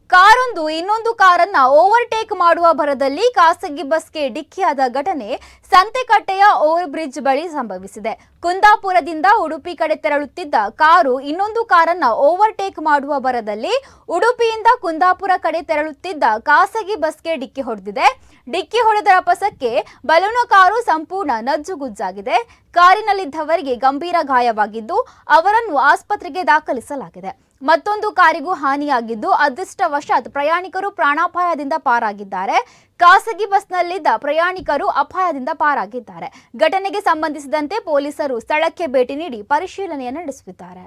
ಕಾರೊಂದು ಇನ್ನೊಂದು ಕಾರನ್ನ ಓವರ್ಟೇಕ್ ಮಾಡುವ ಭರದಲ್ಲಿ ಖಾಸಗಿ ಬಸ್ಗೆ ಡಿಕ್ಕಿಯಾದ ಘಟನೆ ಸಂತೆಕಟ್ಟೆಯ ಓವರ್ ಬ್ರಿಡ್ಜ್ ಬಳಿ ಸಂಭವಿಸಿದೆ. ಕುಂದಾಪುರದಿಂದ ಉಡುಪಿ ಕಡೆ ತೆರಳುತ್ತಿದ್ದ ಕಾರು ಇನ್ನೊಂದು ಕಾರನ್ನ ಓವರ್ಟೇಕ್ ಮಾಡುವ ಭರದಲ್ಲಿ ಉಡುಪಿಯಿಂದ ಕುಂದಾಪುರ ಕಡೆ ತೆರಳುತ್ತಿದ್ದ ಖಾಸಗಿ ಬಸ್ಗೆ ಡಿಕ್ಕಿ ಹೊಡೆದಿದೆ. ಡಿಕ್ಕಿ ಹೊಡೆದ ರಭಸಕ್ಕೆ ಬಲೂನು ಕಾರು ಸಂಪೂರ್ಣ ನಜ್ಜುಗುಜ್ಜಾಗಿದೆ. ಕಾರಿನಲ್ಲಿದ್ದವರಿಗೆ ಗಂಭೀರ ಗಾಯವಾಗಿದ್ದು ಅವರನ್ನು ಆಸ್ಪತ್ರೆಗೆ ದಾಖಲಿಸಲಾಗಿದೆ. ಮತ್ತೊಂದು ಕಾರಿಗೂ ಹಾನಿಯಾಗಿದ್ದು ಅದೃಷ್ಟವಶಾತ್ ಪ್ರಯಾಣಿಕರು ಪ್ರಾಣಾಪಾಯದಿಂದ ಪಾರಾಗಿದ್ದಾರೆ. ಖಾಸಗಿ ಬಸ್ನಲ್ಲಿದ್ದ ಪ್ರಯಾಣಿಕರು ಅಪಾಯದಿಂದ ಪಾರಾಗಿದ್ದಾರೆ. ಘಟನೆಗೆ ಸಂಬಂಧಿಸಿದಂತೆ ಪೊಲೀಸರು ಸ್ಥಳಕ್ಕೆ ಭೇಟಿ ನೀಡಿ ಪರಿಶೀಲನೆ ನಡೆಸುತ್ತಿದ್ದಾರೆ.